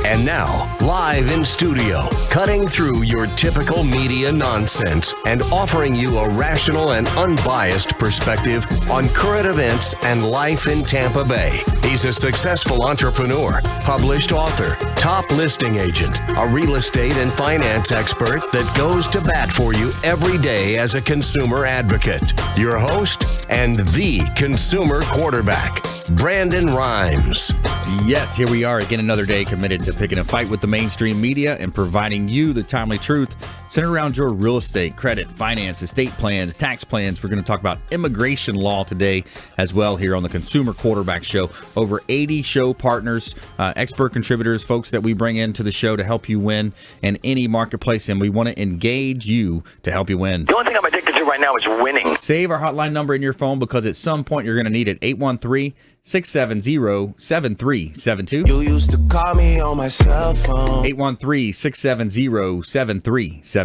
And now, live in studio, cutting through your typical media nonsense and offering you a rational and unbiased perspective on current events and life in Tampa Bay. He's a successful entrepreneur, published author, top listing agent, a real estate and finance expert that goes to bat for you every day as a consumer advocate. Your host and the consumer quarterback, Brandon Rhymes. Yes, here we are again, another day committed to picking a fight with the mainstream media and providing you the timely truth centered around your real estate, credit, finance, estate plans, tax plans. We're going to talk about immigration law today as well here on the Consumer Quarterback Show. Over 80 show partners, expert contributors, folks that we bring into the show to help you win in any marketplace, and we want to engage you to help you win. The only thing I'm addicted to right now is winning. Save our hotline number in your phone because at some point you're going to need it. 813-670-7372. You used to call me on my cell phone. 813-670-7372.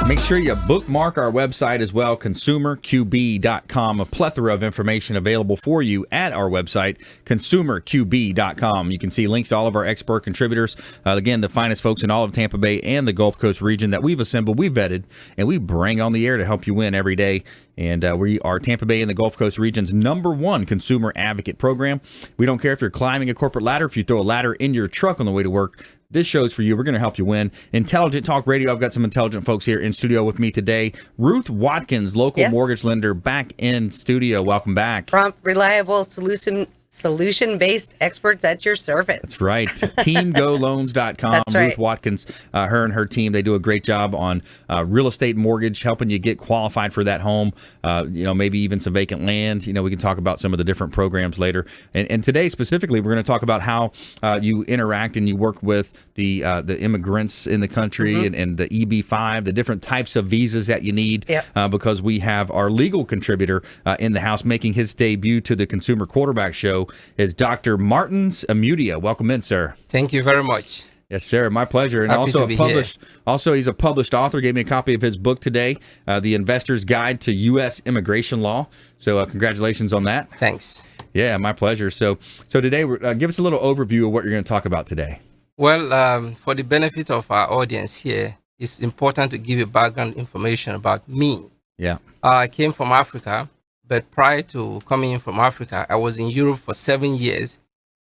Make sure you bookmark our website as well, consumerqb.com. A plethora of information available for you at our website, consumerqb.com. You can see links to all of our expert contributors. Again, the finest folks in all of Tampa Bay and the Gulf Coast region that we've assembled, we've vetted, and we bring on the air to help you win every day. And we are Tampa Bay and the Gulf Coast region's #1 consumer advocate program. We don't care if you're climbing a corporate ladder, if you throw a ladder in your truck on the way to work. This show's for you. We're going to help you win. Intelligent Talk Radio. I've got some intelligent folks here in studio with me today. Ruth Watkins, local mortgage lender, back in studio. Welcome back. Prompt, reliable, solution-based experts at your service. That's right. TeamGoLoans.com. That's right. Ruth Watkins, her and her team, they do a great job on real estate mortgage, helping you get qualified for that home, maybe even some vacant land. We can talk about some of the different programs later. And today, specifically, we're going to talk about how you interact and you work with the immigrants in the country and the EB-5, the different types of visas that you need, because we have our legal contributor in the house making his debut to the Consumer Quarterback Show is Dr. Martins Amudia. Welcome in, sir. Thank you very much. Yes, sir. My pleasure. And Happy to be here. Also, he's a published author. Gave me a copy of his book today, The Investor's Guide to U.S. Immigration Law. So congratulations on that. Thanks. Yeah, my pleasure. So today, give us a little overview of what you're going to talk about today. Well, for the benefit of our audience here, it's important to give you background information about me. Yeah. I came from Africa, but prior to coming in from Africa, I was in Europe for 7 years.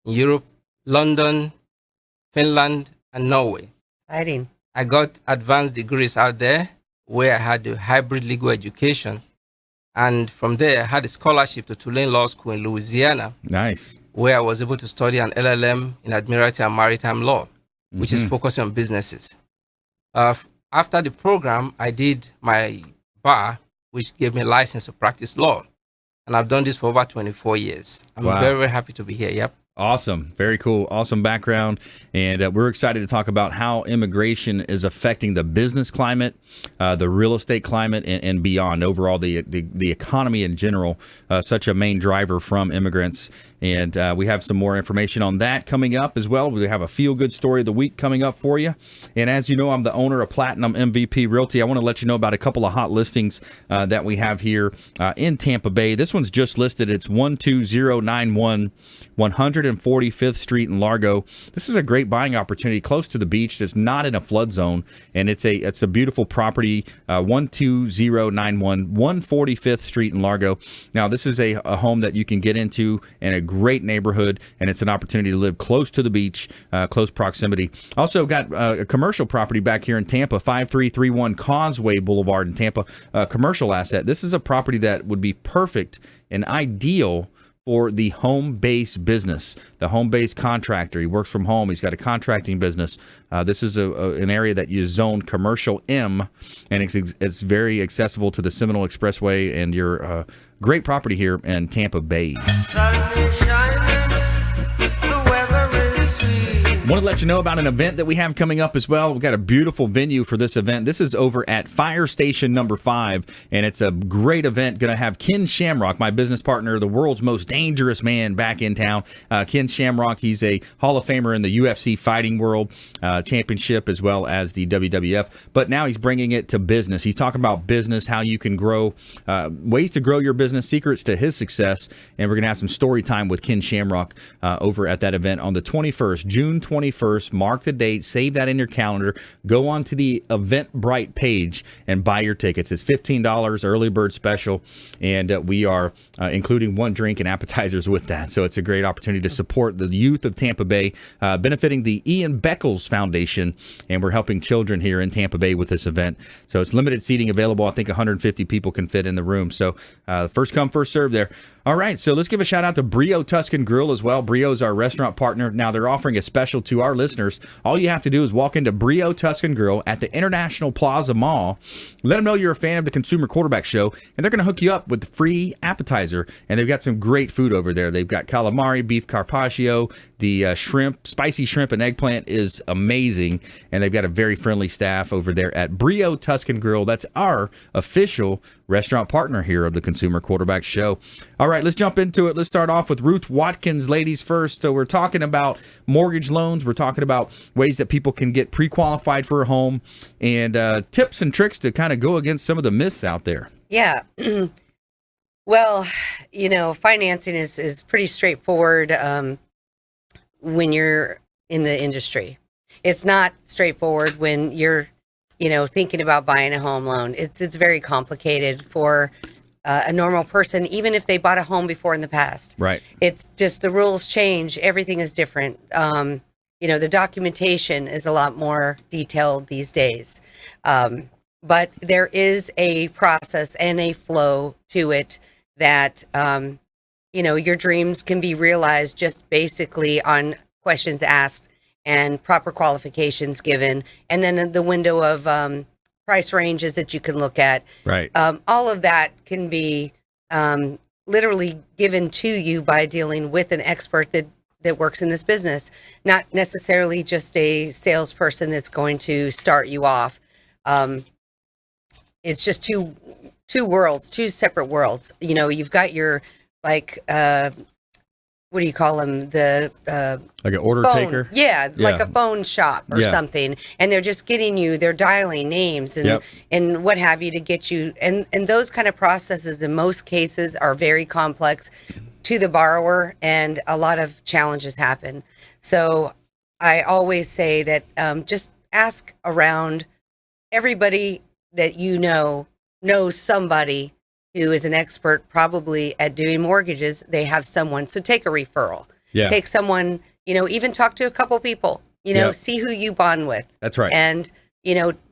In Europe, London, Finland, and Norway. Exciting. I got advanced degrees out there where I had a hybrid legal education. And from there, I had a scholarship to Tulane Law School in Louisiana. Nice. Where I was able to study an LLM in Admiralty and Maritime Law, which is focusing on businesses. After the program, I did my bar, which gave me a license to practice law. And I've done this for over 24 years. I'm very, very happy to be here. Yep. Awesome. Very cool. Awesome background. And we're excited to talk about how immigration is affecting the business climate, the real estate climate, and beyond. Overall, the economy in general, such a main driver from immigrants. And we have some more information on that coming up as well. We have a feel-good story of the week coming up for you. And as you know, I'm the owner of Platinum MVP Realty. I want to let you know about a couple of hot listings that we have here in Tampa Bay. This one's just listed. It's 12091 145th Street in Largo. This is a great buying opportunity close to the beach. It's not in a flood zone, and it's a beautiful property. 12091 145th Street in Largo. Now, this is a home that you can get into in a great neighborhood, and it's an opportunity to live close to the beach, close proximity. Also got a commercial property back here in Tampa, 5331 Causeway Boulevard in Tampa, commercial asset. This is a property that would be perfect and ideal for the home-based business, the home-based contractor. He works from home. He's got a contracting business. This is an area that you zone commercial M, and it's very accessible to the Seminole Expressway, and your great property here in Tampa Bay. 1 Want to let you know about an event that we have coming up as well. We've got a beautiful venue for this event. This is over at Fire Station number 5, and it's a great event. Going to have Ken Shamrock, my business partner, the world's most dangerous man, back in town. Ken Shamrock, he's a Hall of Famer in the UFC fighting world championship as well as the WWF, but now he's bringing it to business. He's talking about business, how you can grow, ways to grow your business, secrets to his success, and we're going to have some story time with Ken Shamrock over at that event on the 21st, June 21st. Mark the date, save that in your calendar, go on to the Eventbrite page and buy your tickets. It's $15 early bird special, and we are including one drink and appetizers with that. So it's a great opportunity to support the youth of Tampa Bay, benefiting the Ian Beckles Foundation, and we're helping children here in Tampa Bay with this event. So it's limited seating available. I think 150 people can fit in the room. So first come, first serve there. All right, so let's give a shout out to Brio Tuscan Grill as well. Brio is our restaurant partner. Now they're offering a special to our listeners. All you have to do is walk into Brio Tuscan Grill at the International Plaza Mall. Let them know you're a fan of the Consumer Quarterback Show, and they're going to hook you up with the free appetizer. And they've got some great food over there. They've got calamari, beef carpaccio, the shrimp, spicy shrimp and eggplant is amazing. And they've got a very friendly staff over there at Brio Tuscan Grill. That's our official restaurant partner here of the Consumer Quarterback Show. All right, let's jump into it. Let's start off with Ruth Watkins, ladies first. So we're talking about mortgage loans. We're talking about ways that people can get pre-qualified for a home, and tips and tricks to kind of go against some of the myths out there. Yeah. Well, financing is pretty straightforward when you're in the industry. It's not straightforward when you're thinking about buying a home loan. It's very complicated for a normal person, even if they bought a home before in the past. Right. It's just the rules change. Everything is different. The documentation is a lot more detailed these days. But there is a process and a flow to it that, your dreams can be realized just basically on questions asked and proper qualifications given, and then the window of price ranges that you can look at. Right. All of that can be literally given to you by dealing with an expert that works in this business, not necessarily just a salesperson that's going to start you off. It's just two worlds, two separate worlds. You've got your what do you call them? Like an order phone. taker? Yeah, like a phone shop or something. And they're just they're dialing names and what have you to get you. And those kind of processes in most cases are very complex to the borrower, and a lot of challenges happen. So I always say that just ask around. Everybody that knows somebody who is an expert probably at doing mortgages. They have someone. So take a referral. Yeah. Take someone, even talk to a couple people, see who you bond with. That's right. And,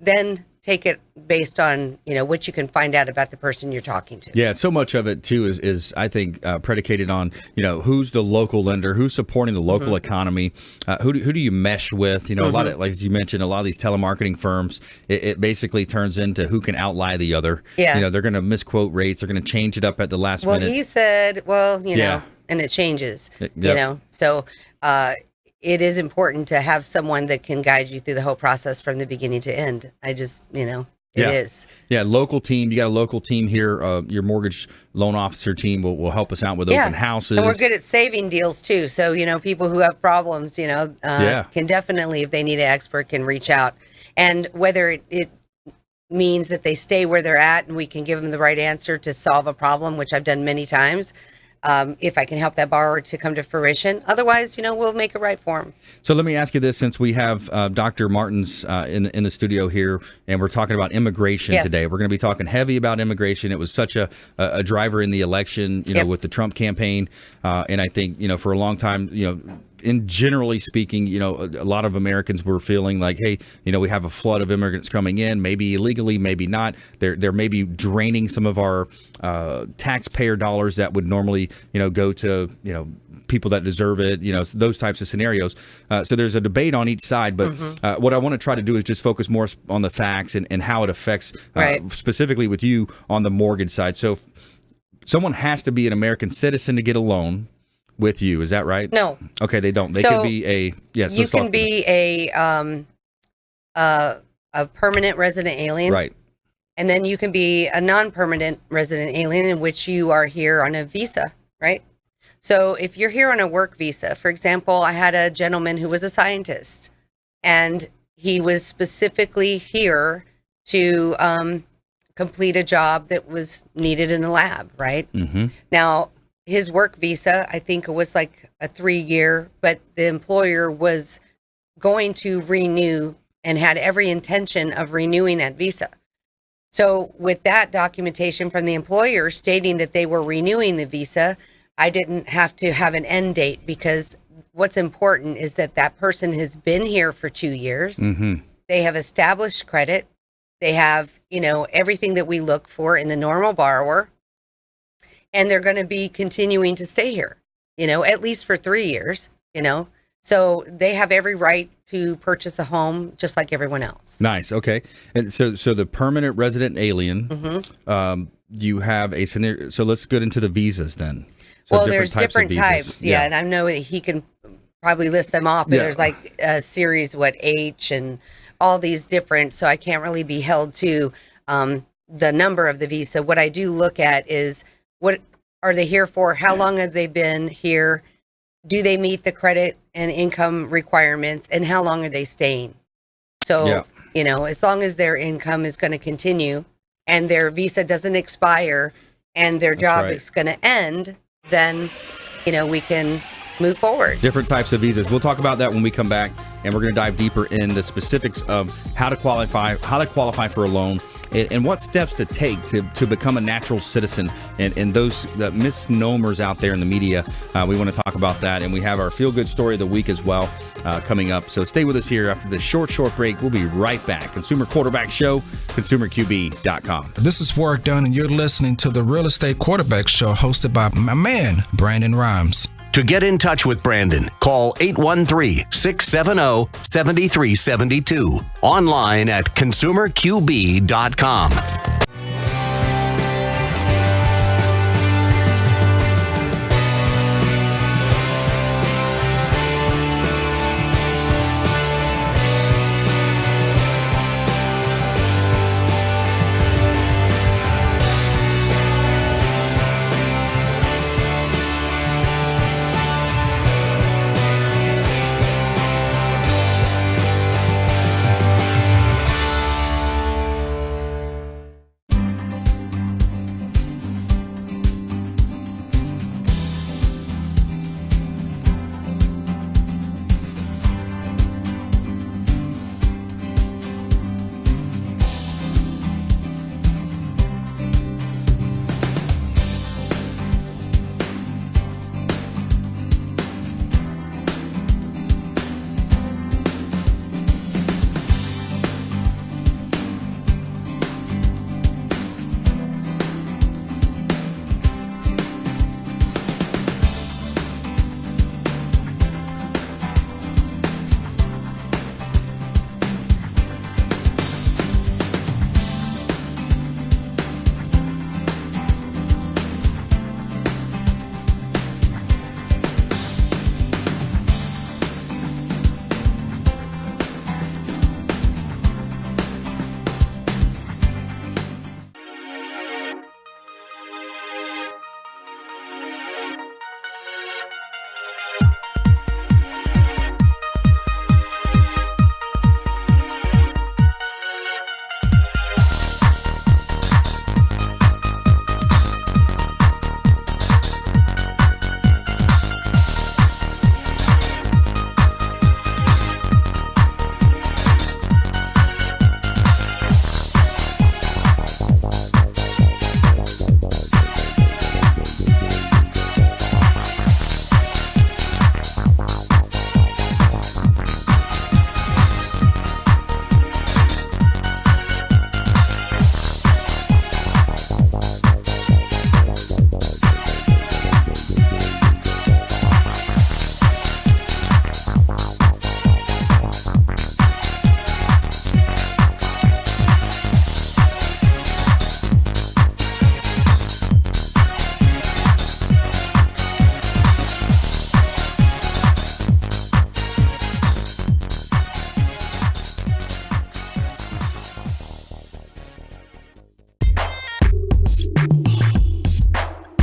then take it based on, what you can find out about the person you're talking to. Yeah, so much of it, too, is I think, predicated on, who's the local lender, who's supporting the local economy, who do you mesh with? A lot of, like as you mentioned, a lot of these telemarketing firms, it basically turns into who can outlie the other. Yeah. They're going to misquote rates. They're going to change it up at the last minute. Well, he said, and it changes, So it is important to have someone that can guide you through the whole process from the beginning to end. I just, it is. Yeah, local team. You got a local team here. Your mortgage loan officer team will help us out with open houses. And we're good at saving deals too. So, people who have problems, can definitely, if they need an expert, can reach out. And whether it means that they stay where they're at and we can give them the right answer to solve a problem, which I've done many times, if I can help that borrower to come to fruition. Otherwise, we'll make it right for them. So let me ask you this, since we have Dr. Martins in the studio here, and we're talking about immigration today. We're going to be talking heavy about immigration. It was such a driver in the election, with the Trump campaign. And I think, for a long time, in generally speaking, a lot of Americans were feeling like, hey, we have a flood of immigrants coming in, maybe illegally, maybe not. They're maybe draining some of our taxpayer dollars that would normally, go to, people that deserve it, those types of scenarios. So there's a debate on each side, but what I want to try to do is just focus more on the facts and how it affects specifically with you on the mortgage side. So someone has to be an American citizen to get a loan. with you. Is that right? No. Okay, they don't. They So, could be a yes. You let's talk can be a permanent resident alien. right. And then you can be a non-permanent resident alien in which you are here on a visa, right? So if you're here on a work visa, for example, I had a gentleman who was a scientist and he was specifically here to complete a job that was needed in the lab, right? Mm-hmm. Now, his work visa, I think it was like a 3-year, but the employer was going to renew and had every intention of renewing that visa. So with that documentation from the employer stating that they were renewing the visa, I didn't have to have an end date because what's important is that that person has been here for 2 years. Mm-hmm. They have established credit. They have, everything that we look for in the normal borrower. And they're going to be continuing to stay here, at least for 3 years, So they have every right to purchase a home just like everyone else. Nice. Okay. And so the permanent resident alien, Mm-hmm. you have a scenario. So let's get into the visas then. So Well, there's different of visas. types. Yeah. And I know that he can probably list them off, but Yeah. there's like a series, H and all these different. So I can't really be held to the number of the visa. What I do look at is what are they here for? How long have they been here? Do they meet the credit and income requirements, and how long are they staying? So, Yeah. as long as their income is going to continue and their visa doesn't expire and their job right. is going to end, then, we can move forward. Different types of visas. We'll talk about that when we come back, and we're going to dive deeper in the specifics of how to qualify for a loan, and what steps to take to become a natural citizen, and those the misnomers out there in the media. We want to talk about that, and we have our feel-good story of the week as well coming up. So stay with us here after this short break. We'll be right back. Consumer Quarterback Show, ConsumerQB.com. This is Warwick Dunn, and you're listening to the Real Estate Quarterback Show hosted by my man, Brandon Rhymes. To get in touch with Brandon, call 813-670-7372. Online at ConsumerQB.com.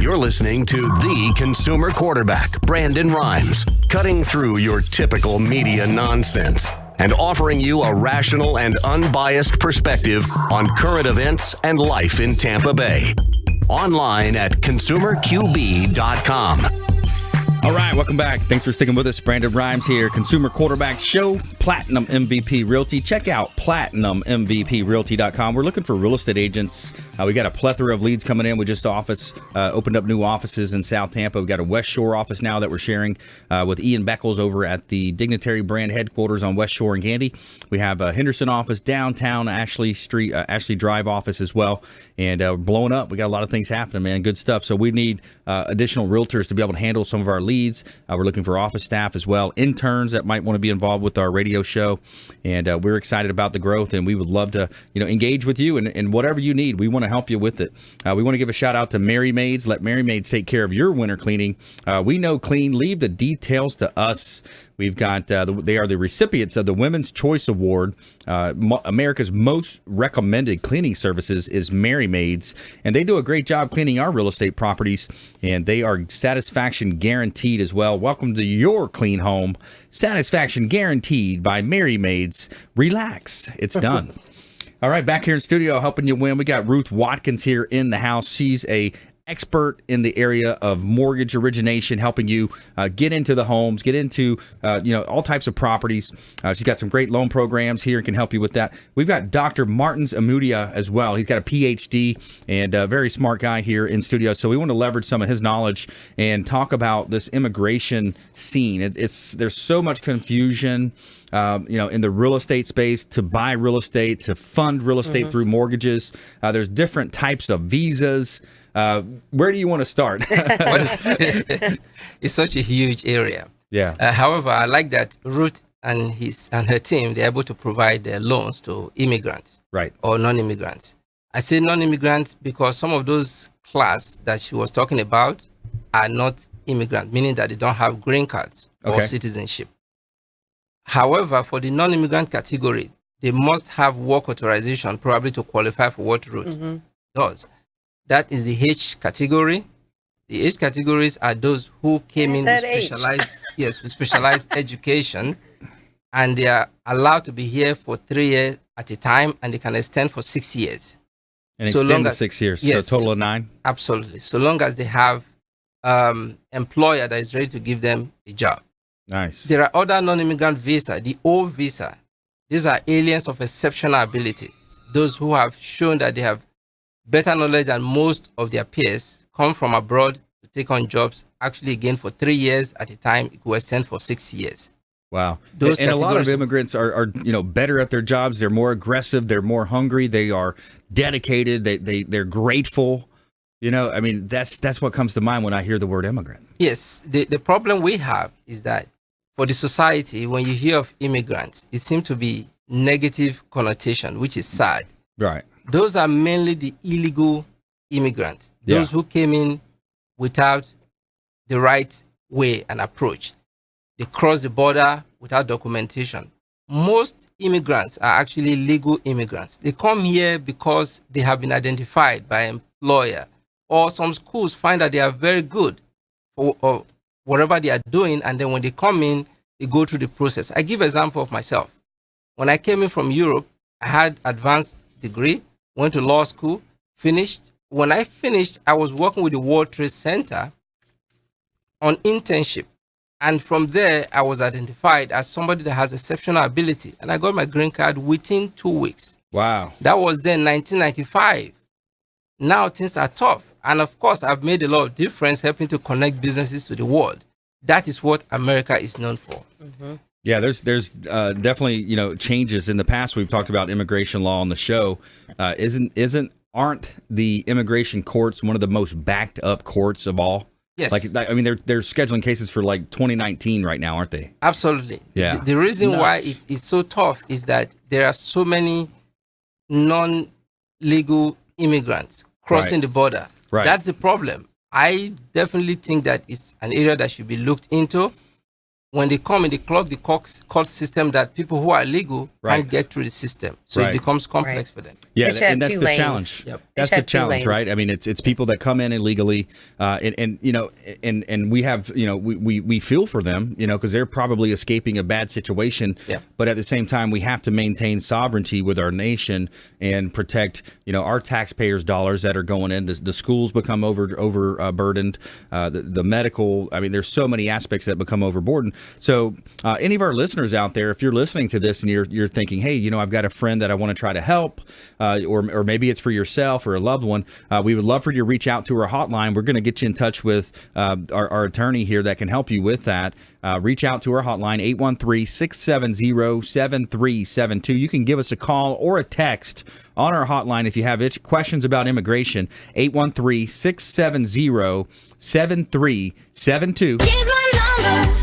You're listening to the consumer quarterback, Brandon Rhymes, cutting through your typical media nonsense and offering you a rational and unbiased perspective on current events and life in Tampa Bay. Online at consumerqb.com. All right, welcome back. Thanks for sticking with us. Brandon Rhymes here, Consumer Quarterback Show, Platinum MVP Realty. Check out PlatinumMVPRealty.com. We're looking for real estate agents. We got a plethora of leads coming in. We just opened up new offices in South Tampa. We've got a West Shore office now that we're sharing with Ian Beckles over at the Dignitary Brand headquarters on West Shore and Gandy. We have a Henderson office, downtown Ashley Drive office as well. And we're blowing up. We got a lot of things happening, man. Good stuff. So we need additional realtors to be able to handle some of our leads. We're looking for office staff as well, interns that might want to be involved with our radio show, and we're excited about the growth, and we would love to engage with you and whatever you need. We want to help you with it. We want to give a shout out to Mary Maids. Let Mary Maids take care of your winter cleaning. We know clean. Leave the details to us. We've got, they are the recipients of the Women's Choice Award. America's most recommended cleaning services is Mary Maids, and they do a great job cleaning our real estate properties, and they are satisfaction guaranteed as well. Welcome to your clean home. Satisfaction guaranteed by Mary Maids. Relax. It's done. All right, back here in studio helping you win. We got Ruth Watkins here in the house. She's a expert in the area of mortgage origination, helping you get into the homes, get into all types of properties. She's got some great loan programs here and can help you with that. We've got Dr. Martins Amudia as well. He's got a PhD and a very smart guy here in studio. So we want to leverage some of his knowledge and talk about this immigration scene. There's so much confusion. In the real estate space, to buy real estate, to fund real estate through mortgages. There's different types of visas. Where do you want to start? It's such a huge area. Yeah. However, I like that Ruth and her team, they're able to provide loans to immigrants, Right. or non-immigrants. I say non-immigrants because some of those class that she was talking about are not immigrant, meaning that they don't have green cards or citizenship. However, for the non-immigrant category, they must have work authorization probably to qualify for what Ruth does. That is the H category. The H categories are those who came in with specialized education, and they are allowed to be here for 3 years at a time, and they can extend for 6 years. And extend to 6 years, yes, so a total of 9? Absolutely. So long as they have employer that is ready to give them a job. Nice. There are other non-immigrant visa, the O visa. These are aliens of exceptional ability. Those who have shown that they have better knowledge than most of their peers, come from abroad to take on jobs, actually again for 3 years at a time. It will extend for 6 years. Wow. And a lot of immigrants are better at their jobs. They're more aggressive. They're more hungry. They are dedicated. They're grateful. That's what comes to mind when I hear the word immigrant. Yes. The problem we have is that for the society, when you hear of immigrants, it seems to be negative connotation, which is sad. Right. Those are mainly the illegal immigrants, those who came in without the right way and approach. They cross the border without documentation. Most immigrants are actually legal immigrants. They come here because they have been identified by an employer, or some schools find that they are very good or whatever they are doing, and then when they come in, they go through the process. I give an example of myself. When I came in from Europe, I had advanced degree, went to law school, finished. When I finished, I was working with the World Trade Center on internship. And from there, I was identified as somebody that has exceptional ability. And I got my green card within 2 weeks. Wow. That was then 1995. Now things are tough. And of course, I've made a lot of difference helping to connect businesses to the world. That is what America is known for. Mm-hmm. Yeah, there's definitely changes. In the past, we've talked about immigration law on the show. Aren't the immigration courts one of the most backed up courts of all? Yes. They're scheduling cases for 2019 right now, aren't they? Absolutely. Yeah. The reason why it is so tough is that there are so many non-legal immigrants crossing the border. Right. That's the problem. I definitely think that it's an area that should be looked into. when they come in, they clog the court system that people who are legal can't get through the system. So it becomes complex for them. Yeah, They should have and that's two the lanes. challenge. Yep. That's They the should have two challenge, lanes. right? I mean, it's people that come in illegally, and you know, and we have, you know, we feel for them, you know, because they're probably escaping a bad situation. Yep. But at the same time, we have to maintain sovereignty with our nation and protect, you know, our taxpayers' dollars that are going in. The schools become overburdened. The medical. I mean, there's so many aspects that become overburdened. So, any of our listeners out there, if you're listening to this and you're thinking, hey, you know, I've got a friend that I want to try to help, or maybe it's for yourself or a loved one, we would love for you to reach out to our hotline. We're going to get you in touch with our attorney here that can help you with that. Reach out to our hotline, 813-670-7372. You can give us a call or a text on our hotline if you have questions about immigration, 813-670-7372. Here's my number,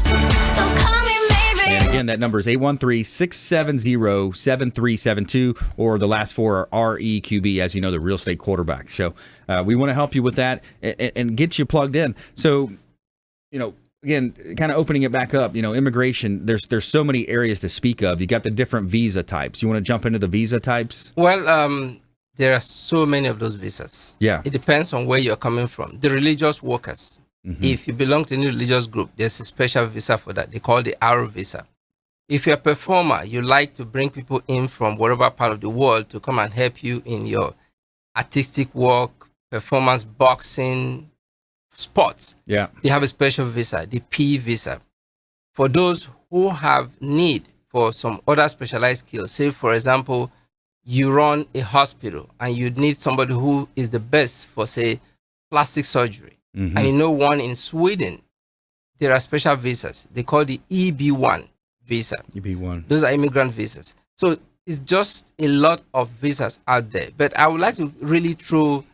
so call me maybe. And again, that number is 813-670-7372, or the last four are REQB, as you know, the real estate quarterback. So we want to help you with that and get you plugged in. So, you know, again, kind of opening it back up, you know, immigration, there's so many areas to speak of. You got the different visa types. You want to jump into the visa types? Well, there are so many of those visas. Yeah. It depends on where you're coming from. The religious workers, if you belong to any religious group, there's a special visa for that. They call the Arrow visa. If you're a performer, you like to bring people in from whatever part of the world to come and help you in your artistic work, performance, boxing, sports. Yeah. They have a special visa, the P visa. For those who have need for some other specialized skills, say, for example, you run a hospital and you need somebody who is the best for, say, plastic surgery, and you know one in Sweden, there are special visas. They call the EB1 visa. EB1. Those are immigrant visas. So it's just a lot of visas out there. But I would like to really throw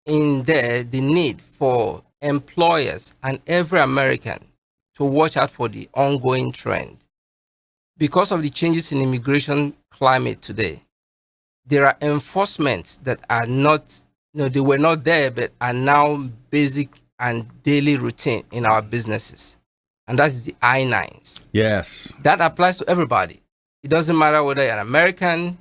in there the need for employers and every American to watch out for the ongoing trend. Because of the changes in immigration climate today, there are enforcements that are not, you know, they were not there, but are now basic and daily routine in our businesses. And that is the I-9s. Yes. That applies to everybody. It doesn't matter whether you're an American,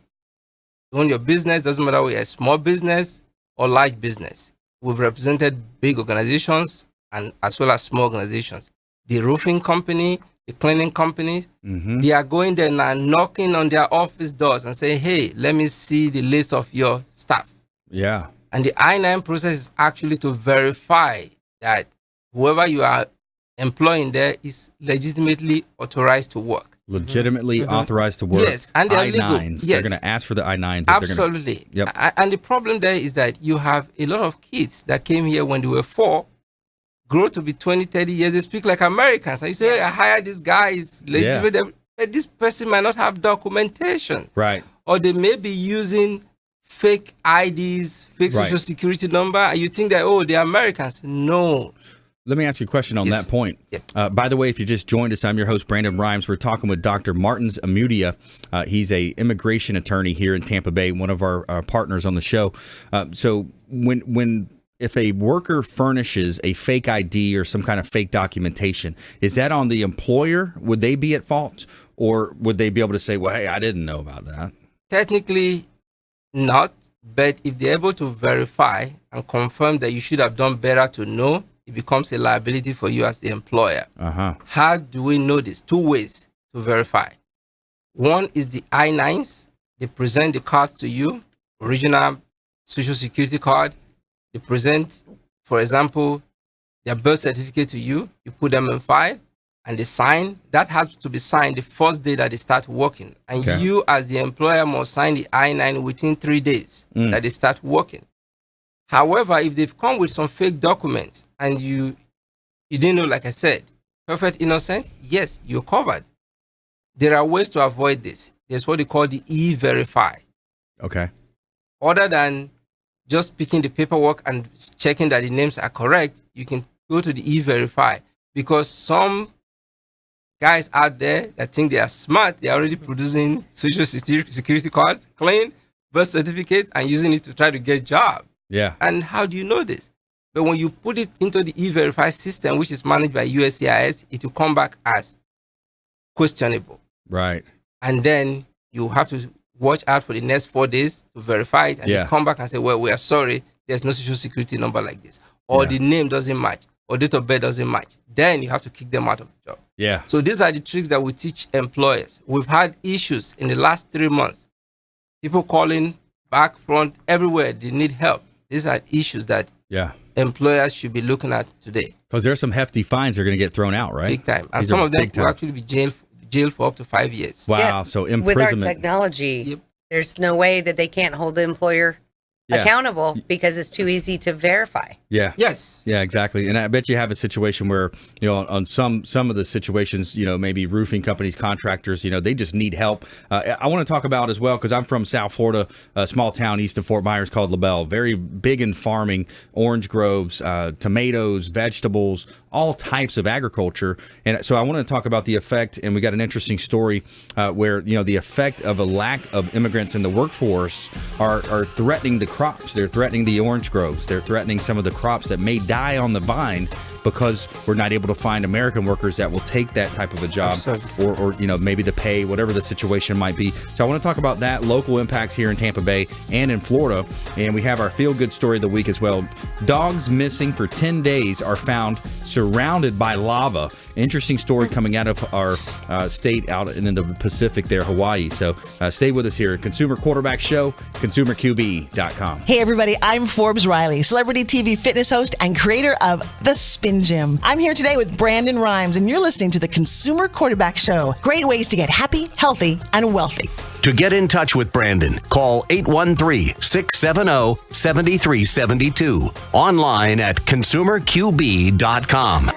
you own your business, doesn't matter whether you're a small business or large business. We've represented big organizations and as well as small organizations. The roofing company, the cleaning companies, they are going there now, knocking on their office doors and saying, hey, let me see the list of your staff. Yeah. And the I-9 process is actually to verify that whoever you are employing there is legitimately authorized to work. Legitimately authorized to work. Yes, and they're legal. I-9s. Yes. They're going to ask for the I-9s. Absolutely. Yep. And the problem there is that you have a lot of kids that came here when they were 4, grow to be 20, 30 years, they speak like Americans. And you say, hey, I hired this guy, is legitimate. But this person might not have documentation. Right. Or they may be using fake IDs, fake social security number, and you think that, oh, they're Americans. No. Let me ask you a question on that point. Yep. By the way, if you just joined us, I'm your host, Brandon Rhymes. We're talking with Dr. Martins Amudia. He's a immigration attorney here in Tampa Bay, one of our partners on the show. So if a worker furnishes a fake ID or some kind of fake documentation, is that on the employer? Would they be at fault? Or would they be able to say, well, hey, I didn't know about that? Technically not, but if they're able to verify and confirm that you should have done better to know, it becomes a liability for you as the employer. How do we know this? 2 ways to verify. One is the I-9s. They present the cards to you, original social security card. They present, for example, their birth certificate to you. You put them in file and they sign. That has to be signed the first day that they start working. And you as the employer must sign the I-9 within 3 days that they start working. However, if they've come with some fake documents and you didn't know, like I said, perfect innocent, yes, you're covered. There are ways to avoid this. There's what they call the E-Verify. Okay. Other than just picking the paperwork and checking that the names are correct, you can go to the E-Verify, because some guys out there that think they are smart, they're already producing social security cards, clean birth certificate, and using it to try to get a job. Yeah. And how do you know this? But when you put it into the E-Verify system, which is managed by USCIS, it will come back as questionable. Right. And then you have to watch out for the next 4 days to verify it, and Yeah. you come back and say, well, we are sorry, there's no social security number like this, or Yeah. the name doesn't match, or date of birth doesn't match. Then you have to kick them out of the job. Yeah. So these are the tricks that we teach employers. We've had issues in the last 3 months. People calling back, front, everywhere. They need help. These are issues that Yeah. employers should be looking at today, Because there's some hefty fines that are going to get thrown out, right? big time. And These some are of them big time. will actually be jailed for up to 5 years. Wow. Yeah. So With our imprisonment. technology, Yep. there's no way that they can't hold the employer Yeah. accountable because it's too easy to verify. Yeah. Yes. Yeah, exactly. And I bet you have a situation where, on some of the situations, maybe roofing companies, contractors, they just need help. I want to talk about as well, because I'm from South Florida, a small town east of Fort Myers called LaBelle, very big in farming, orange groves, tomatoes, vegetables, all types of agriculture. And so I want to talk about the effect, and we got an interesting story where, the effect of a lack of immigrants in the workforce are threatening the crops. They're threatening the orange groves. They're threatening some of the crops that may die on the vine because we're not able to find American workers that will take that type of a job. Absolutely. or maybe the pay, whatever the situation might be. So I want to talk about that, local impacts here in Tampa Bay and in Florida. And we have our feel good story of the week as well. Dogs missing for 10 days are found surrounded by lava. Interesting story coming out of our state out in the Pacific there, Hawaii. So stay with us here at Consumer Quarterback Show, consumerqb.com. Hey everybody, I'm Forbes Riley, celebrity TV fitness host and creator of The Spin Gym. I'm here today with Brandon Rhymes, and you're listening to the Consumer Quarterback Show. Great ways to get happy, healthy, and wealthy. To get in touch with Brandon, call 813-670-7372. Online at consumerqb.com.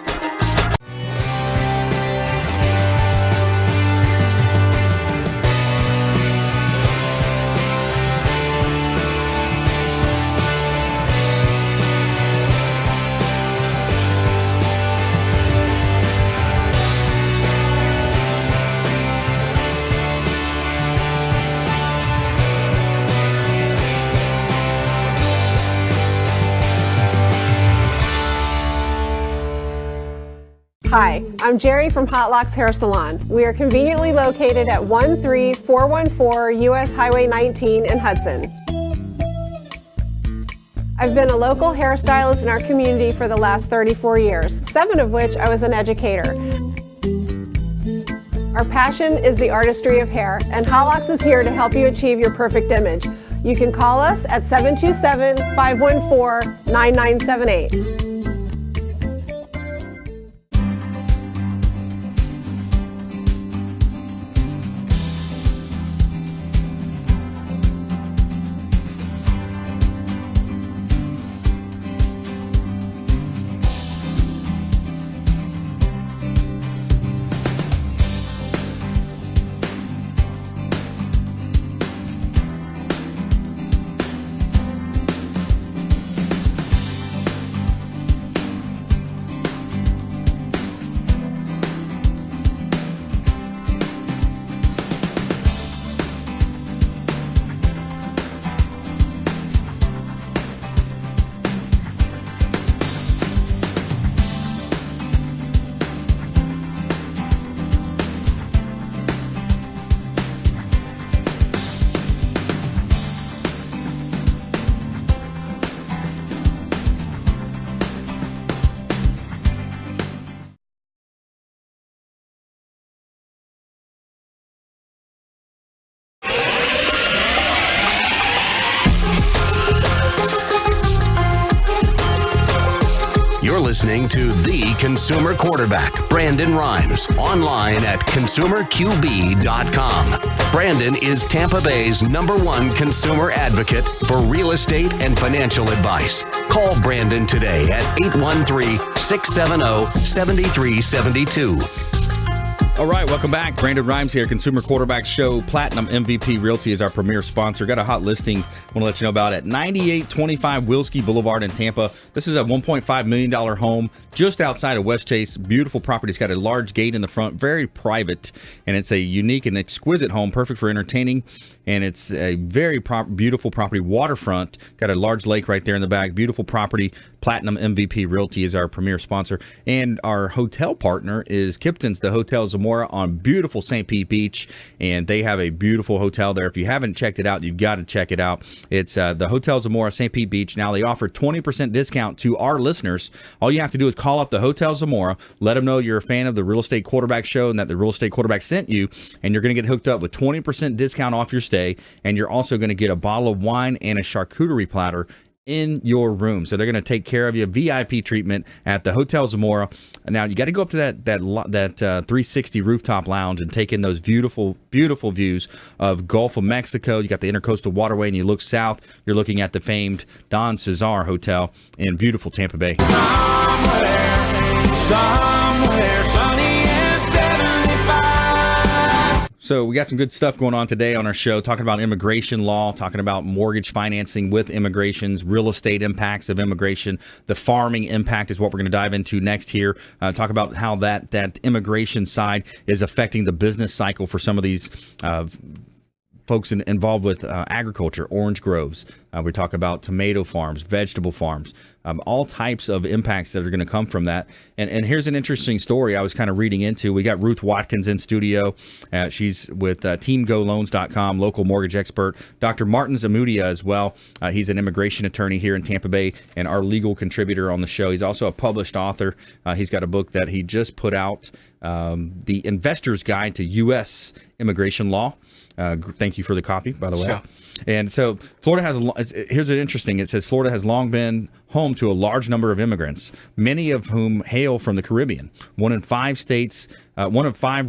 Hi, I'm Jerry from Hot Locks Hair Salon. We are conveniently located at 13414 US Highway 19 in Hudson. I've been a local hairstylist in our community for the last 34 years, 7 of which I was an educator. Our passion is the artistry of hair, and Hot Locks is here to help you achieve your perfect image. You can call us at 727-514-9978. You're listening to The Consumer Quarterback, Brandon Rhymes, online at consumerqb.com. Brandon is Tampa Bay's #1 consumer advocate for real estate and financial advice. Call Brandon today at 813-670-7372. All right, welcome back. Brandon Rhymes here, Consumer Quarterback Show. Platinum MVP Realty is our premier sponsor. Got a hot listing I want to let you know about at 9825 Wilski Boulevard in Tampa. This is a $1.5 million home just outside of West Chase. Beautiful property. It's got a large gate in the front, very private, and it's a unique and exquisite home, perfect for entertaining. And it's a very beautiful property, waterfront. Got a large lake right there in the back. Beautiful property. Platinum MVP Realty is our premier sponsor. And our hotel partner is Kipton's, the Hotel Zamora Zamora on beautiful St. Pete Beach, and they have a beautiful hotel there. If you haven't checked it out, you've got to check it out. It's the Hotel Zamora, St. Pete Beach. Now, they offer 20% discount to our listeners. All you have to do is call up the Hotel Zamora, let them know you're a fan of the Real Estate Quarterback Show and that the Real Estate Quarterback sent you, and you're going to get hooked up with 20% discount off your stay, and you're also going to get a bottle of wine and a charcuterie platter in your room. So they're going to take care of you, VIP treatment at the Hotel Zamora. Now, you got to go up to that 360 rooftop lounge and take in those beautiful, beautiful views of Gulf of Mexico. You got the Intercoastal Waterway, and you look south, you're looking at the famed Don Cesar Hotel in beautiful Tampa Bay. Somewhere sunny and 75. So we got some good stuff going on today on our show, talking about immigration law, talking about mortgage financing with immigrations, real estate impacts of immigration, the farming impact is what we're going to dive into next here. Talk about how that immigration side is affecting the business cycle for some of these folks involved with agriculture, orange groves. We talk about tomato farms, vegetable farms, all types of impacts that are going to come from that. And here's an interesting story I was kind of reading into. We got Ruth Watkins in studio. She's with TeamGoLoans.com, local mortgage expert. Dr. Martin Zamudia as well. He's an immigration attorney here in Tampa Bay and our legal contributor on the show. He's also a published author. He's got a book that he just put out, The Investor's Guide to U.S. Immigration Law. Thank you for the copy, by the way. Sure. And so Florida here's an interesting, it says Florida has long been home to a large number of immigrants, many of whom hail from the Caribbean. One of five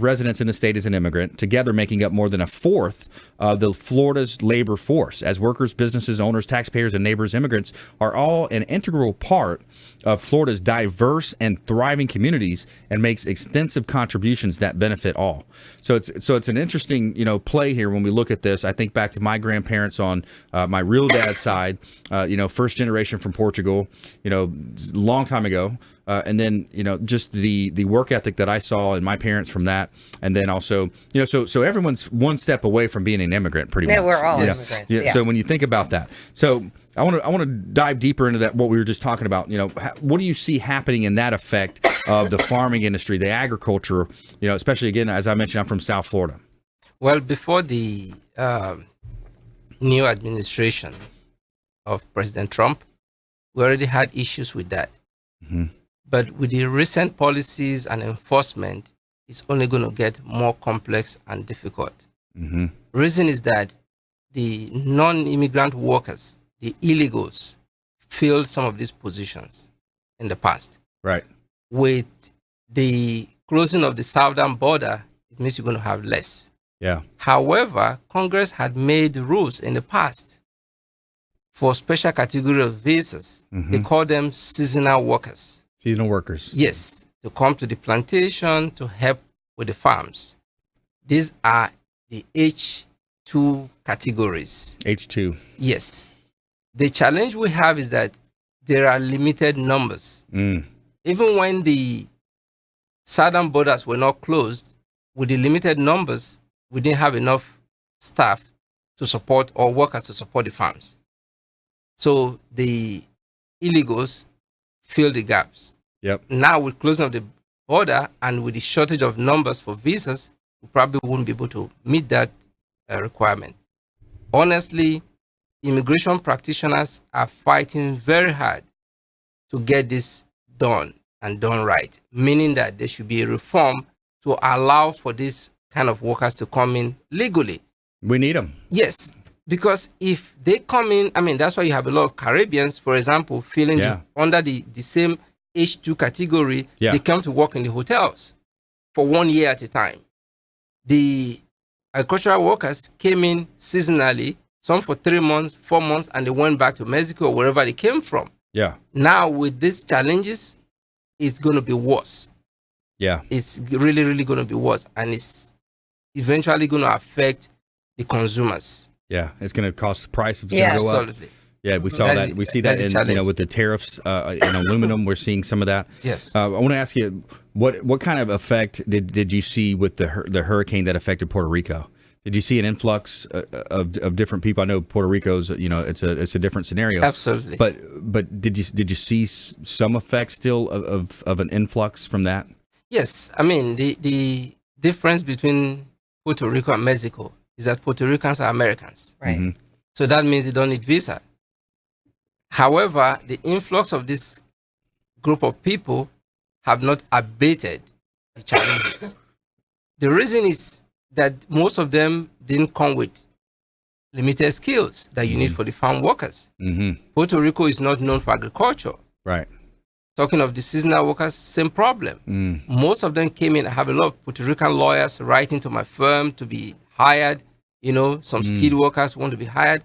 residents in the state is an immigrant, together making up more than a fourth of the Florida's labor force. As workers, businesses, owners, taxpayers, and neighbors, immigrants are all an integral part of Florida's diverse and thriving communities and makes extensive contributions that benefit all. So it's an interesting, play here when we look at this. I think back to my grandparents on my real dad's side, first generation from Portugal, long time ago. And then, just the work ethic that I saw in my parents from that. And then also, so everyone's one step away from being an immigrant pretty much. Yeah, we're all immigrants. Yeah. So when you think about that, so I want to dive deeper into that, what we were just talking about. What do you see happening in that effect of the farming industry, the agriculture, especially, again, as I mentioned, I'm from South Florida. Well, before the new administration of President Trump, we already had issues with that. Mm-hmm. But with the recent policies and enforcement, it's only going to get more complex and difficult. Mm-hmm. Reason is that the non-immigrant workers, the illegals, filled some of these positions in the past. Right. With the closing of the southern border, it means you're going to have less. Yeah. However, Congress had made rules in the past for special category of visas. Mm-hmm. They call them seasonal workers. Seasonal workers. Yes. To come to the plantation to help with the farms. These are the H2 categories. H2. Yes. The challenge we have is that there are limited numbers. Mm. Even when the southern borders were not closed, with the limited numbers, we didn't have enough staff to support or workers to support the farms. So the illegals fill the gaps. Yep. Now with closing of the border and with the shortage of numbers for visas, we probably won't be able to meet that requirement. Honestly, immigration practitioners are fighting very hard to get this done and done right, meaning that there should be a reform to allow for these kind of workers to come in legally. We need them. Yes, because if they come in, that's why you have a lot of Caribbeans, for example, feeling under the same H2 category. Yeah. They come to work in the hotels for 1 year at a time. The agricultural workers came in seasonally, some for 3 months, 4 months, and they went back to Mexico or wherever they came from. Yeah. Now with these challenges, it's going to be worse. Yeah. It's really, really going to be worse. And it's eventually going to affect the consumers. Yeah. It's going to cost the price of go absolutely. Up. Yeah, we saw that. We see that in, with the tariffs in aluminum. We're seeing some of that. Yes. I want to ask you, what kind of effect did you see with the hurricane that affected Puerto Rico? Did you see an influx of different people? I know Puerto Rico's, it's a different scenario. Absolutely. But did you see some effect still of an influx from that? Yes. The difference between Puerto Rico and Mexico is that Puerto Ricans are Americans. Right. So that means you don't need visa. However, the influx of this group of people have not abated the challenges. The reason is that most of them didn't come with limited skills that you need for the farm workers. Puerto Rico is not known for agriculture. Right. Talking of the seasonal workers, same problem. Most of them came in. I have a lot of Puerto Rican lawyers writing to my firm to be hired. You know, some skilled workers want to be hired.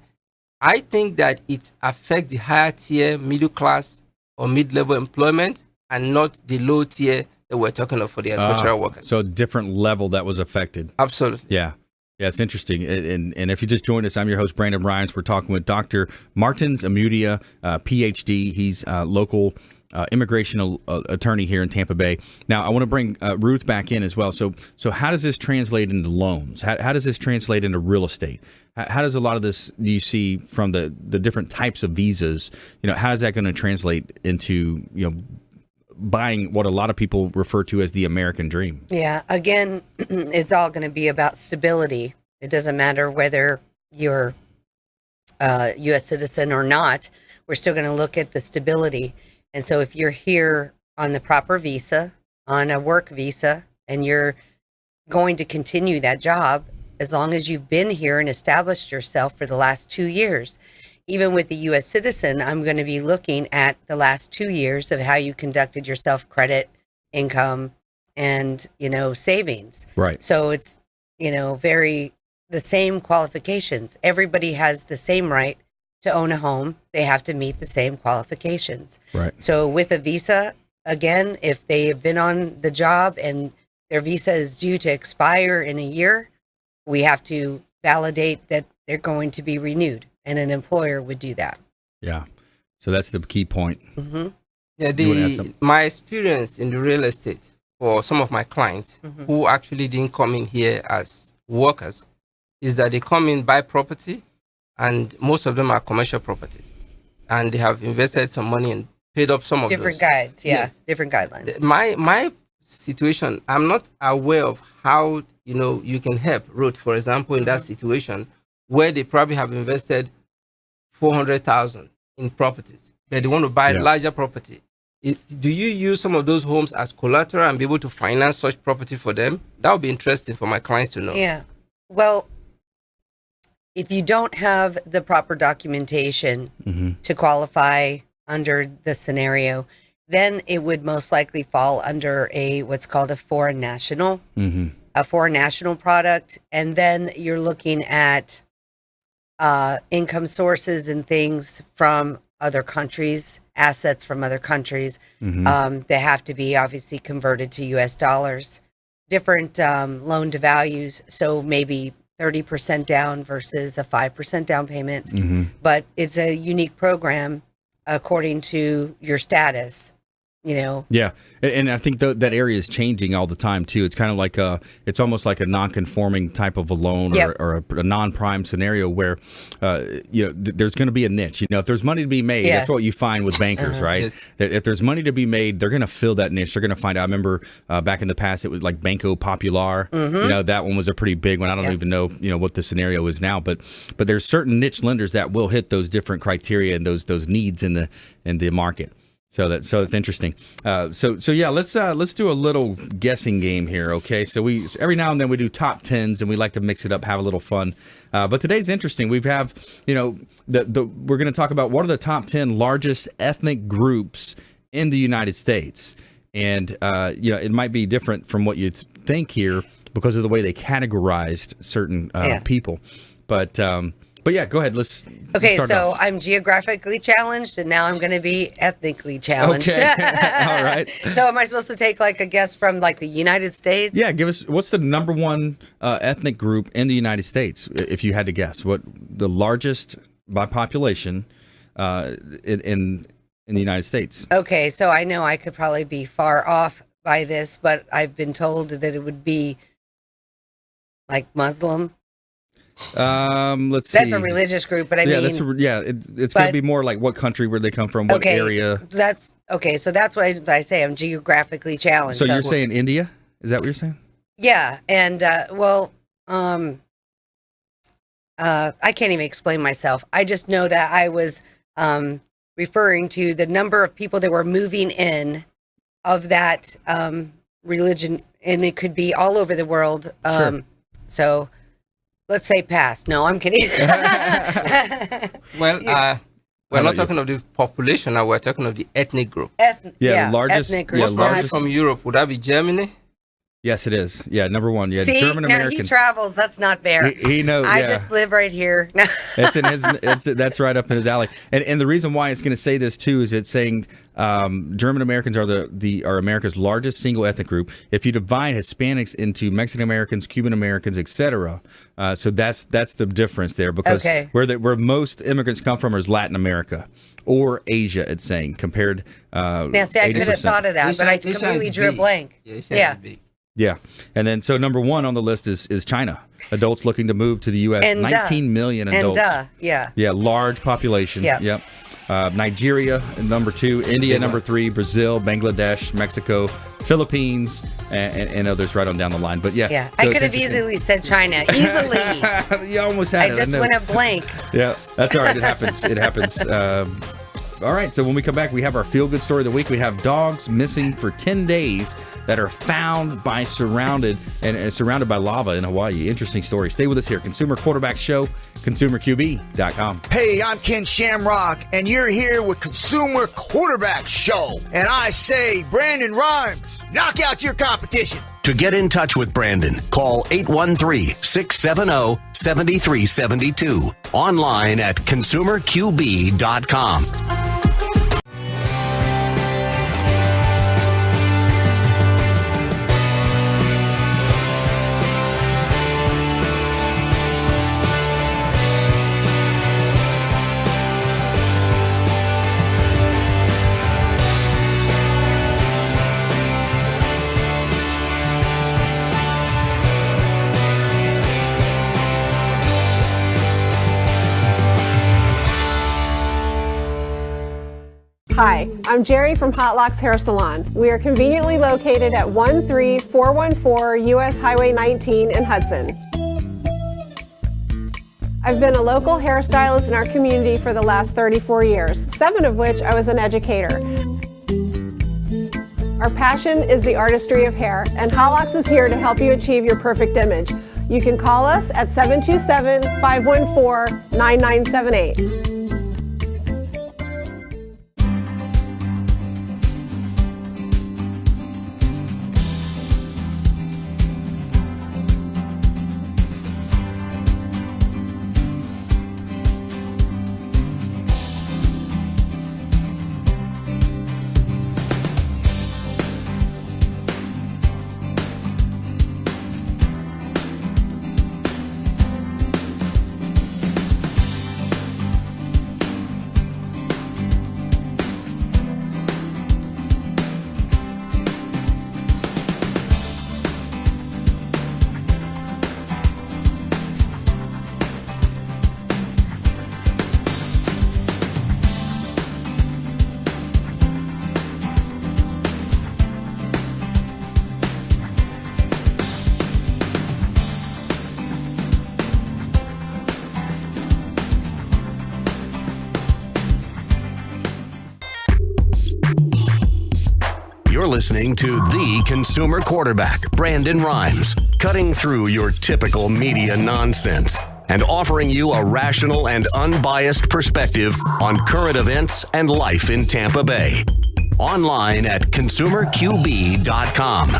I think that it affects the higher tier, middle class or mid-level employment, and not the low tier that we're talking of for the agricultural workers. So a different level that was affected. Absolutely. Yeah. Yeah, it's interesting. And if you just joined us, I'm your host, Brandon Rhymes. We're talking with Dr. Martins Amudia, PhD. He's a local immigration attorney here in Tampa Bay. Now, I want to bring Ruth back in as well. So how does this translate into loans? How does this translate into real estate? How does a lot of this, do you see from the different types of visas, you know, how is that going to translate into, you know, buying what a lot of people refer to as the American dream? Yeah. Again, it's all going to be about stability. It doesn't matter whether you're a U.S. citizen or not. We're still going to look at the stability. And so if you're here on the proper visa, on a work visa, and you're going to continue that job, as long as you've been here and established yourself for the last 2 years. Even with the U.S. citizen, I'm going to be looking at the last 2 years of how you conducted yourself, credit, income, and, you know, savings. Right. So it's, you know, the same qualifications. Everybody has the same right to own a home. They have to meet the same qualifications. Right. So with a visa, again, if they have been on the job and their visa is due to expire in a year, we have to validate that they're going to be renewed. And an employer would do that. Yeah. So that's the key point. Yeah, my experience in the real estate for some of my clients who actually didn't come in here as workers is that they come in, buy property, and most of them are commercial properties. And they have invested some money and paid up some of Different those. guides, different guidelines. My situation, I'm not aware of how, you know, you can help Ruth, for example, in that situation where they probably have invested $400,000 in properties, but they want to buy a larger property. Do you use some of those homes as collateral and be able to finance such property for them? That would be interesting for my clients to know. Yeah. Well, if you don't have the proper documentation to qualify under the scenario, then it would most likely fall under what's called a foreign national, a foreign national product. And then you're looking at income sources and things from other countries, assets from other countries. They have to be obviously converted to US dollars, different loan to values. So maybe 30% down versus a 5% down payment. But it's a unique program according to your status. You know. Yeah, and I think that area is changing all the time too. It's kind of like it's almost like a non-conforming type of a loan or a non-prime scenario where, you know, there's going to be a niche. You know, if there's money to be made, that's what you find with bankers, right? Yes. If there's money to be made, they're going to fill that niche. They're going to find out. I remember back in the past, it was like Banco Popular. You know, that one was a pretty big one. I don't even know, you know, what the scenario is now, but there's certain niche lenders that will hit those different criteria and those needs in the market. So it's interesting. So yeah, let's do a little guessing game here. Okay. So every now and then we do top 10s and we like to mix it up, have a little fun. But today's interesting. We have, you know, we're going to talk about what are the top 10 largest ethnic groups in the United States. And, you know, it might be different from what you think here because of the way they categorized certain people. But yeah, go ahead. Let's start so off. I'm geographically challenged, and now I'm going to be ethnically challenged. Okay. All right. So am I supposed to take like a guess from like the United States? Yeah, give us what's the number one ethnic group in the United States, if you had to guess. What the largest by population in the United States? Okay, so I know I could probably be far off by this, but I've been told that it would be like Muslim. Let's see. That's a religious group, but I mean, it's going to be more like what country, where they come from, what area. That's okay. So that's what I say. I'm geographically challenged. So you're saying India? Is that what you're saying? Yeah, and I can't even explain myself. I just know that I was referring to the number of people that were moving in of that religion, and it could be all over the world. Sure. So let's say past. No, I'm kidding. Well, we're not talking of the population now. We're talking of the ethnic group. Largest. ethnic Yeah, group. Most probably largest. from Europe. Would that be Germany? Yes, it is. Yeah, number one. Yeah, See, German now he Americans. travels. That's not fair. He knows. I yeah. just live right here. It's in his. That's right up in his alley. And the reason why it's going to say this too is it's saying German Americans are America's largest single ethnic group. If you divide Hispanics into Mexican Americans, Cuban Americans, etc., so that's the difference there, because where most immigrants come from is Latin America or Asia. It's saying compared. Now, see, I could have 80%. thought of that, but I Asia is completely drew a big. blank. Yeah, Asia is big. Yeah, and then so number one on the list is China. Adults looking to move to the U.S. And 19 million adults. Yeah. Yeah, large population. Yeah. Yep. Nigeria number 2, India number 3, Brazil, Bangladesh, Mexico, Philippines, and others right on down the line. But yeah, Yeah, so I it's could have interesting. easily said China. Easily. You almost had I it. just know. went a blank. Yeah, that's all right. It happens. It happens. All right, so when we come back, we have our feel-good story of the week. We have dogs missing for 10 days that are found by surrounded by lava in Hawaii. Interesting story. Stay with us here. Consumer Quarterback Show, ConsumerQB.com. Hey, I'm Ken Shamrock, and you're here with Consumer Quarterback Show. And I say, Brandon Rhymes, knock out your competition. To get in touch with Brandon, call 813-670-7372. Online at ConsumerQB.com. Hi, I'm Jerry from Hot Locks Hair Salon. We are conveniently located at 13414 US Highway 19 in Hudson. I've been a local hairstylist in our community for the last 34 years, 7 of which I was an educator. Our passion is the artistry of hair, and Hot Locks is here to help you achieve your perfect image. You can call us at 727-514-9978. You're listening to the Consumer Quarterback, Brandon Rhymes, cutting through your typical media nonsense and offering you a rational and unbiased perspective on current events and life in Tampa Bay. Online at ConsumerQB.com.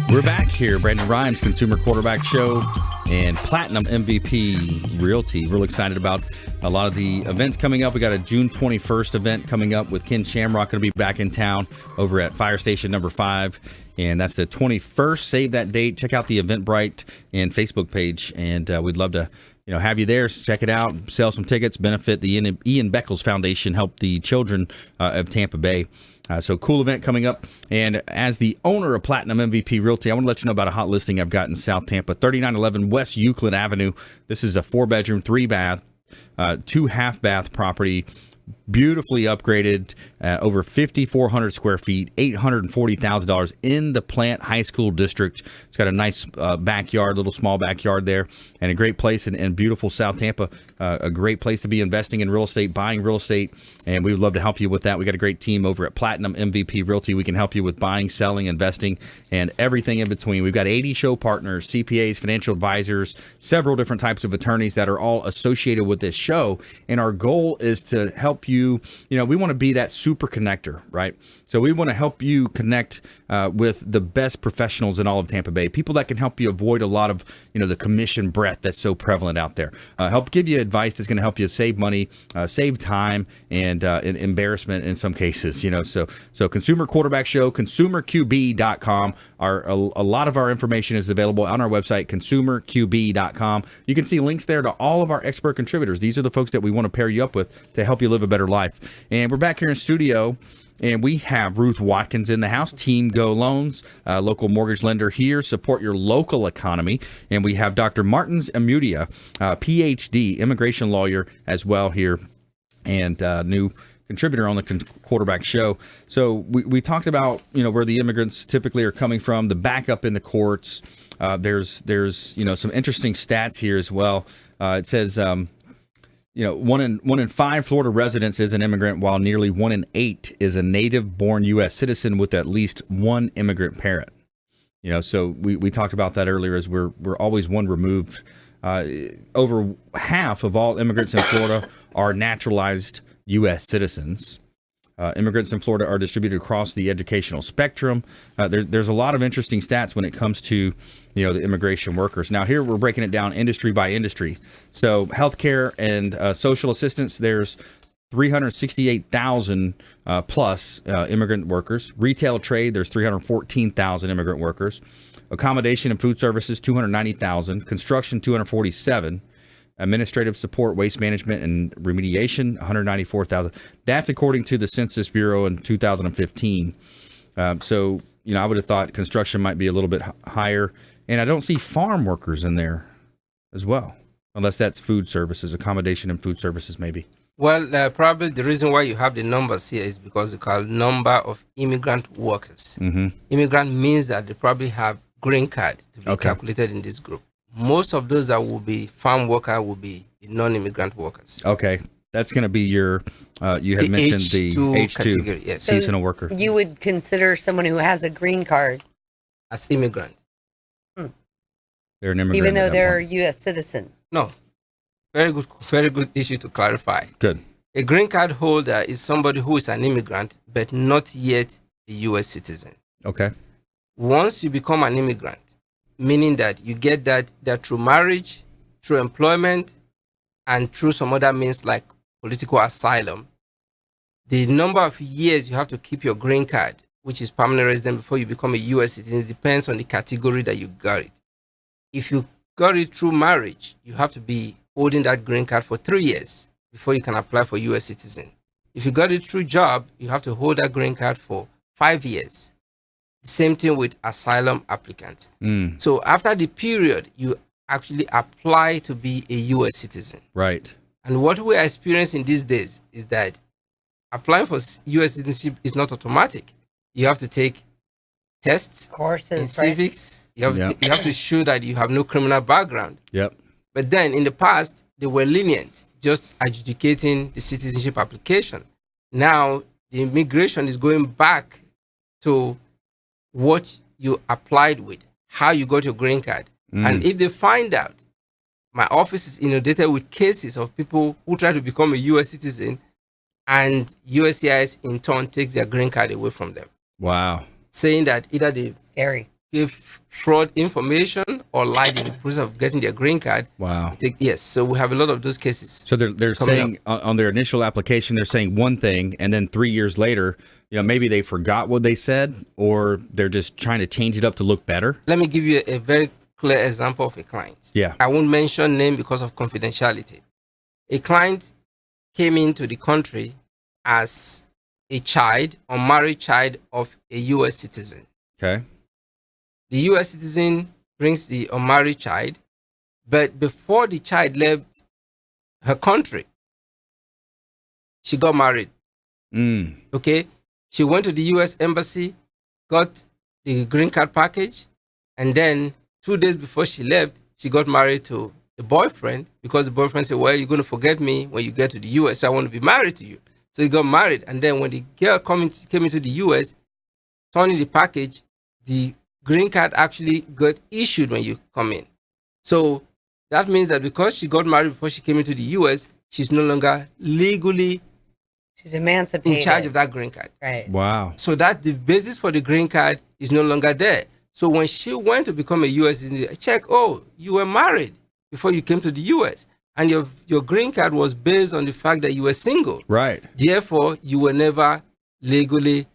We're back here, Brandon Rhymes, Consumer Quarterback Show, and Platinum MVP Realty. Real excited about a lot of the events coming up. We got a June 21st event coming up with Ken Shamrock, going to be back in town over at Fire Station number 5, and that's the 21st. Save that date. Check out the Eventbrite and Facebook page, and we'd love to have you there. Check it out, sell some tickets, benefit the Ian Beckles Foundation, help the children of Tampa Bay. So cool event coming up. And as the owner of Platinum MVP Realty, I want to let you know about a hot listing I've got in South Tampa, 3911 West Euclid Avenue. This is a 4-bedroom, 3-bath, 2 half-bath property. beautifully upgraded, over 5,400 square feet, $840,000 in the Plant High School district. It's got a nice backyard, little small backyard there, and a great place in beautiful South Tampa. A great place to be investing in real estate, buying real estate, and we would love to help you with that. We got a great team over at Platinum MVP Realty. We can help you with buying, selling, investing, and everything in between. We've got 80 show partners, CPAs, financial advisors, several different types of attorneys that are all associated with this show. And our goal is to help you. We want to be that super connector, right? So we want to help you connect with the best professionals in all of Tampa Bay, people that can help you avoid a lot of, the commission breath that's so prevalent out there. Help give you advice that's going to help you save money, save time, and embarrassment in some cases. So Consumer Quarterback Show, consumerqb.com. A lot of our information is available on our website, consumerqb.com. You can see links there to all of our expert contributors. These are the folks that we want to pair you up with to help you live a better life. And we're back here in studio, and we have Ruth Watkins in the house, Team Go Loans, local mortgage lender here. Support your local economy. And we have Dr. Martins Amudia, PhD, immigration lawyer as well here, and new contributor on the Quarterback Show. So we talked about where the immigrants typically are coming from, the backup in the courts. There's some interesting stats here as well. It says one in 5 Florida residents is an immigrant, while nearly 1 in 8 is a native-born U.S. citizen with at least one immigrant parent. So we talked about that earlier, as we're always one removed. Over half of all immigrants in Florida are naturalized U.S. citizens. Immigrants in Florida are distributed across the educational spectrum. There's a lot of interesting stats when it comes to, the immigration workers. Now here we're breaking it down industry by industry. So healthcare and social assistance, there's 368,000 plus immigrant workers. Retail trade, there's 314,000 immigrant workers. Accommodation and food services, 290,000. Construction, 247. Administrative support, waste management, and remediation, 194,000. That's according to the Census Bureau in 2015. So, I would have thought construction might be a little bit higher. And I don't see farm workers in there as well, unless that's food services, accommodation and food services maybe. Well, probably the reason why you have the numbers here is because they call number of immigrant workers. Mm-hmm. Immigrant means that they probably have green card to be calculated in this group. Most of those that will be farm worker will be non-immigrant workers. Okay. That's going to be your, you had mentioned the H2 category, yes. seasonal worker. You would consider someone who has a green card as immigrant. They're an immigrant. Even though they're a U.S. citizen. No. Very good issue to clarify. Good. A green card holder is somebody who is an immigrant, but not yet a U.S. citizen. Okay. Once you become an immigrant, meaning that you get that through marriage, through employment, and through some other means like political asylum, the number of years you have to keep your green card, which is permanent resident, before you become a U.S. citizen, depends on the category that you got it. If you got it through marriage, you have to be holding that green card for 3 years before you can apply for U.S. citizen. If you got it through job, you have to hold that green card for 5 years. Same thing with asylum applicants. So after the period, you actually apply to be a U.S. citizen. Right. And what we are experiencing these days is that applying for U.S. citizenship is not automatic. You have to take tests, courses, in civics. You have to show that you have no criminal background. Yep. But then in the past, they were lenient, just adjudicating the citizenship application. Now, the immigration is going back to what you applied with, how you got your green card. And if they find out, my office is inundated with cases of people who try to become a U.S. citizen and USCIS in turn takes their green card away from them. Wow. Saying that either they scary give fraud information or lied in the process of getting their green card. Wow. Yes, so we have a lot of those cases. So they're saying on their initial application, they're saying one thing, and then 3 years later, maybe they forgot what they said, or they're just trying to change it up to look better. Let me give you a very clear example of a client. Yeah. I won't mention name because of confidentiality. A client came into the country as a child, unmarried child of a U.S. citizen. Okay. The U.S. citizen brings the unmarried child, but before the child left her country, she got married. Mm. Okay, she went to the U.S. Embassy, got the green card package, and then 2 days before she left, she got married to the boyfriend because the boyfriend said, "Well, you're going to forget me when you get to the U.S. So I want to be married to you." So he got married, and then when the girl came into the U.S., turning the package, the green card actually got issued when you come in. So that means that because she got married before she came into the U.S., she's no longer legally She's emancipated. in charge of that green card. Right. Wow. So that the basis for the green card is no longer there. So when she went to become a U.S. citizen, check, oh, you were married before you came to the U.S. and your green card was based on the fact that you were single. Right. Therefore, you were never legally,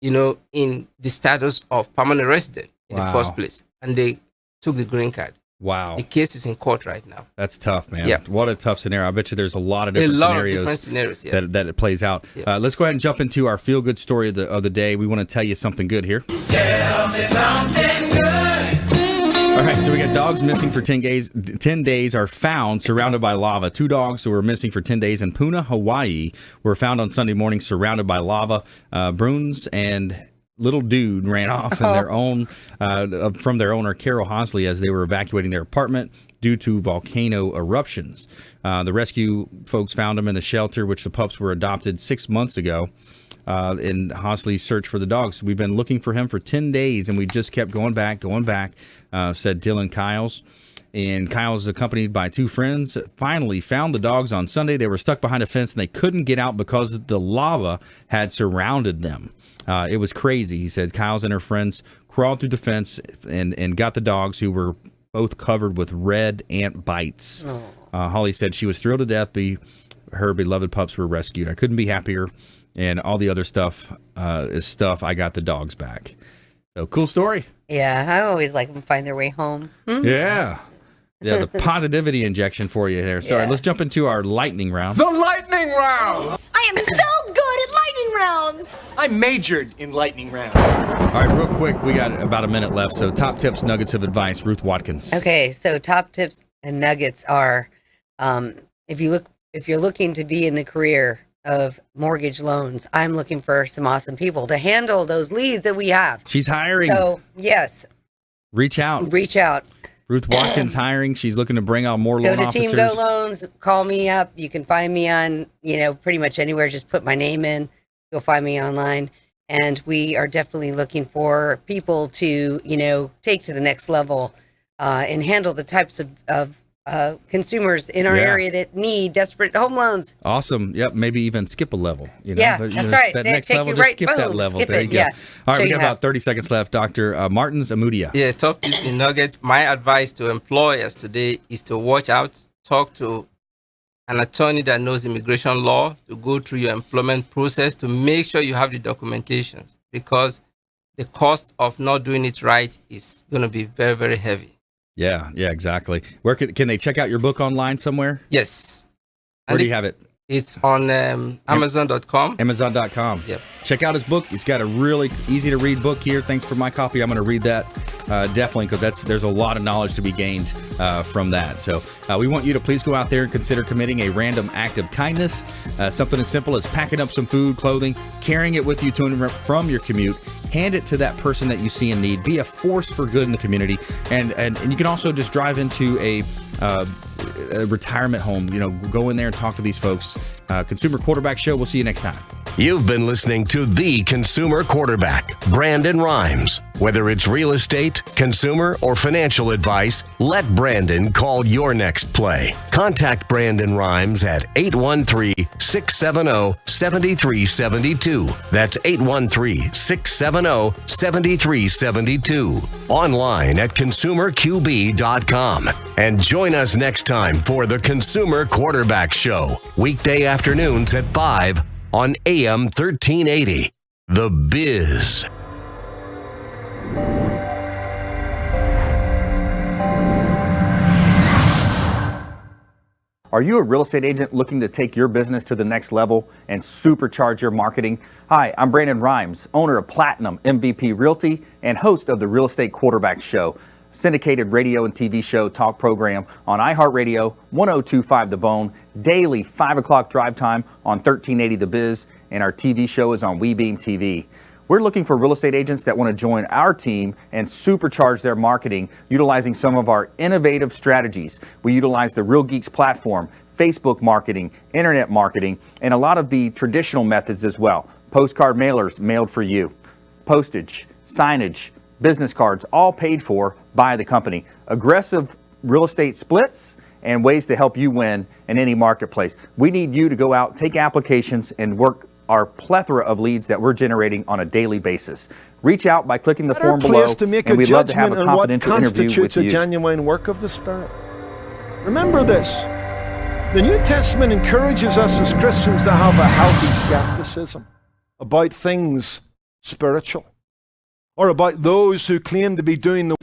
in the status of permanent resident in the first place. And they took the green card. Wow. The case is in court right now. That's tough, man. Yeah. What a tough scenario. I bet you there's a lot of different scenarios yeah. that it plays out. Yeah. Let's go ahead and jump into our feel-good story of the day. We want to tell you something good here. Tell me something good. All right, so we got dogs missing for 10 days. 10 days are found surrounded by lava. 2 dogs who were missing for 10 days in Puna, Hawaii, were found on Sunday morning surrounded by lava. Bruins and little dude ran off in their own from their owner Carol Hosley as they were evacuating their apartment due to volcano eruptions. The rescue folks found them in the shelter, which the pups were adopted 6 months ago. In Hosley's search for the dogs. We've been looking for him for 10 days, and we just kept going back, said Dylan Kyles. And Kyles, accompanied by 2 friends, finally found the dogs on Sunday. They were stuck behind a fence, and they couldn't get out because the lava had surrounded them. It was crazy, he said. Kyles and her friends crawled through the fence and got the dogs, who were both covered with red ant bites. Holly said she was thrilled to death her beloved pups were rescued. I couldn't be happier. And all the other stuff is stuff. I got the dogs back. So cool story. Yeah, I always like them find their way home. Yeah. Yeah, the positivity injection for you there. Sorry, let's jump into our lightning round. The lightning round. I am so good at lightning rounds. I majored in lightning rounds. All right, real quick, we got about a minute left. So top tips, nuggets of advice, Ruth Watkins. Okay, so top tips and nuggets are, if you're looking to be in the career of mortgage loans, I'm looking for some awesome people to handle those leads that we have. She's hiring. So yes, reach out. Ruth Watkins hiring. She's looking to bring on more loan go to officers. Team Go Loans. Call me up. You can find me on pretty much anywhere. Just put my name in. You'll find me online. And we are definitely looking for people to take to the next level and handle the types of consumers in our area that need desperate home loans. Awesome. Yep. Maybe even skip a level. Yeah, that's right. That They next take level, you just right, skip that boom, level. skip There it, you go. yeah. All right, So we you got have- about 30 seconds left. Dr. Martins Amudia. Yeah, top tips in nuggets. My advice to employers today is to watch out, talk to an attorney that knows immigration law, to go through your employment process, to make sure you have the documentations, because the cost of not doing it right is going to be very, very heavy. Yeah, exactly. Where can they check out your book online somewhere? Yes. Where do you have it? It's on Amazon.com. Amazon.com. Yep. Check out his book. He's got a really easy to read book here. Thanks for my copy. I'm going to read that definitely, because there's a lot of knowledge to be gained from that. So we want you to please go out there and consider committing a random act of kindness. Something as simple as packing up some food, clothing, carrying it with you to and from your commute. Hand it to that person that you see in need. Be a force for good in the community. And you can also just drive into a retirement home. Go in there and talk to these folks. Consumer Quarterback Show. We'll see you next time. You've been listening to The Consumer Quarterback, Brandon Rhymes. Whether it's real estate, consumer, or financial advice, let Brandon call your next play. Contact Brandon Rhymes at 813-670-7372. That's 813-670-7372. Online at consumerqb.com. And join us next time for The Consumer Quarterback Show, weekday afternoons at 5 on AM 1380. The Biz. Are you a real estate agent looking to take your business to the next level and supercharge your marketing? Hi, I'm Brandon Rhymes, owner of Platinum MVP Realty and host of the Real Estate Quarterback Show. syndicated radio and TV show talk program on iHeartRadio, 1025 The Bone, daily 5 o'clock drive time on 1380 The Biz, and our TV show is on WeBeam TV. We're looking for real estate agents that want to join our team and supercharge their marketing utilizing some of our innovative strategies. We utilize the Real Geeks platform, Facebook marketing, internet marketing, and a lot of the traditional methods as well. Postcard mailers mailed for you, postage, signage, business cards, all paid for by the company. Aggressive real estate splits and ways to help you win in any marketplace. We need you to go out, take applications, and work our plethora of leads that we're generating on a daily basis. Reach out by clicking the form below, and we'd love to have a confidential interview with you. A genuine work of the Spirit. Remember this, the New Testament encourages us as Christians to have a healthy skepticism about things spiritual, or about those who claim to be doing the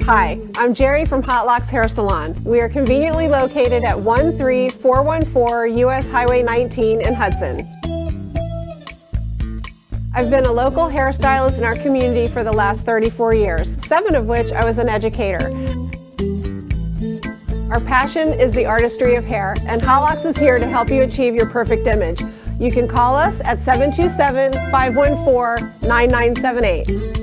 Hi, I'm Jerry from Hot Locks Hair Salon. We are conveniently located at 13414 US Highway 19 in Hudson. I've been a local hairstylist in our community for the last 34 years, 7 of which I was an educator. Our passion is the artistry of hair, and Hot Locks is here to help you achieve your perfect image. You can call us at 727-514-9978.